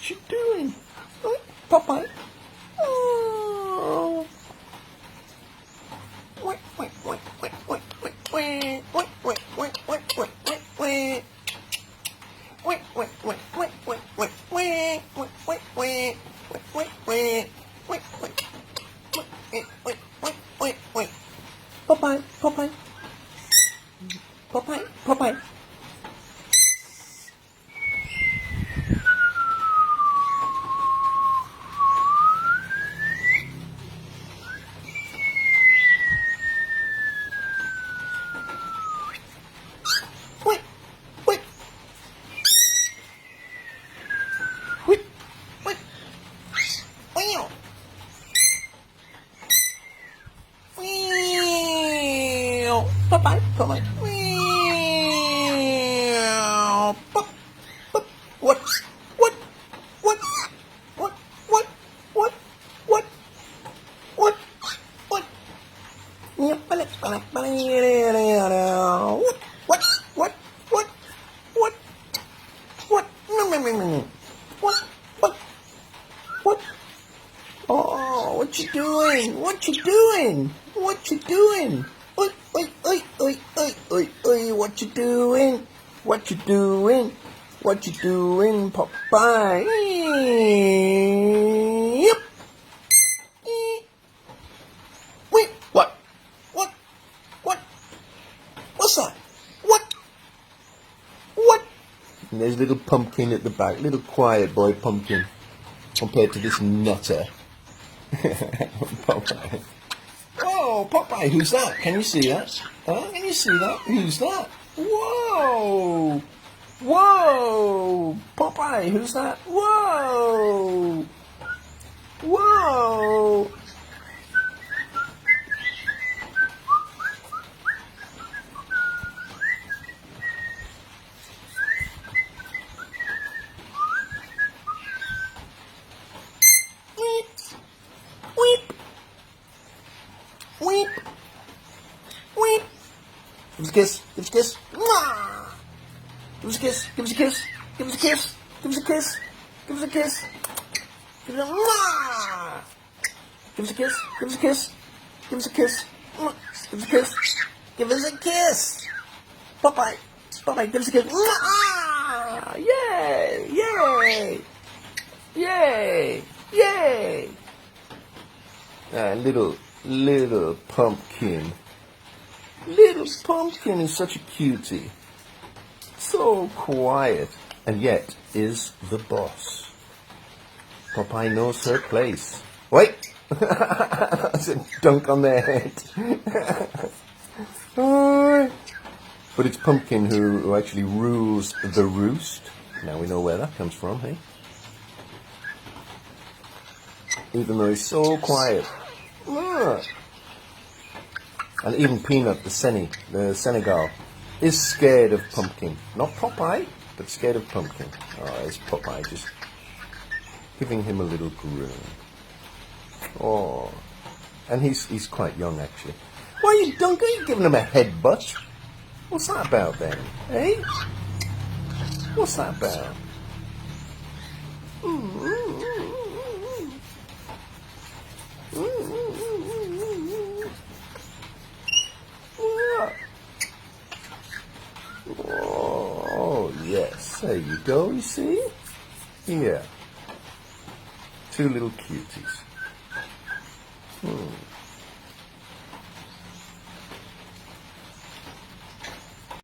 What you doing? Oh, Popeye. Oh. Wait, wait, wait, wait, wait, wait, wait, wait, wait, wait, wait, wait, wait, wait. Wait, wait, wait, wait, wait, wait, wait, wait, wait, wait, wait, wait, wait, wait, wait, wait. Popeye, Popeye. Popeye, Popeye. Wait, wait. Wait, wait. Wow. Wow. Popeye, Popeye. Wow. Pop, pop. What? What? What? What? What? What? What? What? What? What? What? What? What? What? What? What? No, no, no, no. What? What? What? Oh, what you doing? What you doing? What you doing? Oi, oi, oi, oi, oi, oi, oi, what you doing? What you doing? What you doing, Popeye? Yep. Wait, what? What? What? What's that? What? What? And there's little Pumpkin at the back, little quiet boy Pumpkin, compared to this nutter. Popeye. Oh, Popeye, who's that? Can you see that? Huh? Can you see that? Who's that? Whoa! Whoa! Popeye, who's that? Whoa! Whoa! Weep! Weep! Weep! Give us a kiss! Give us a kiss! Mwah! Give us a kiss! Give us a kiss! Give us a kiss! Give us a kiss! Give us a kiss! Give us a mwah! Give us a kiss! Give us a kiss! Give us a kiss! Mwah! Give us a kiss! Give us a kiss! Popeye! Popeye, give us a kiss! Mwah! Yay! Yay! Yay! Yay! Little Pumpkin. Little Pumpkin is such a cutie. So quiet, and yet is the boss. Popeye knows her place. Wait! That's a dunk on their head. But it's Pumpkin who actually rules the roost. Now we know where that comes from, hey? Even though he's so quiet. Look. And even Peanut, the Senegal, is scared of Pumpkin. Not Popeye, but scared of Pumpkin. Oh, it's Popeye just giving him a little grin. Oh. And he's quite young, actually. Why you dunk? Are you giving him a headbutt? What's that about then? Eh? What's that about? Oh, yes. There you go, you see? Yeah. Two little cuties.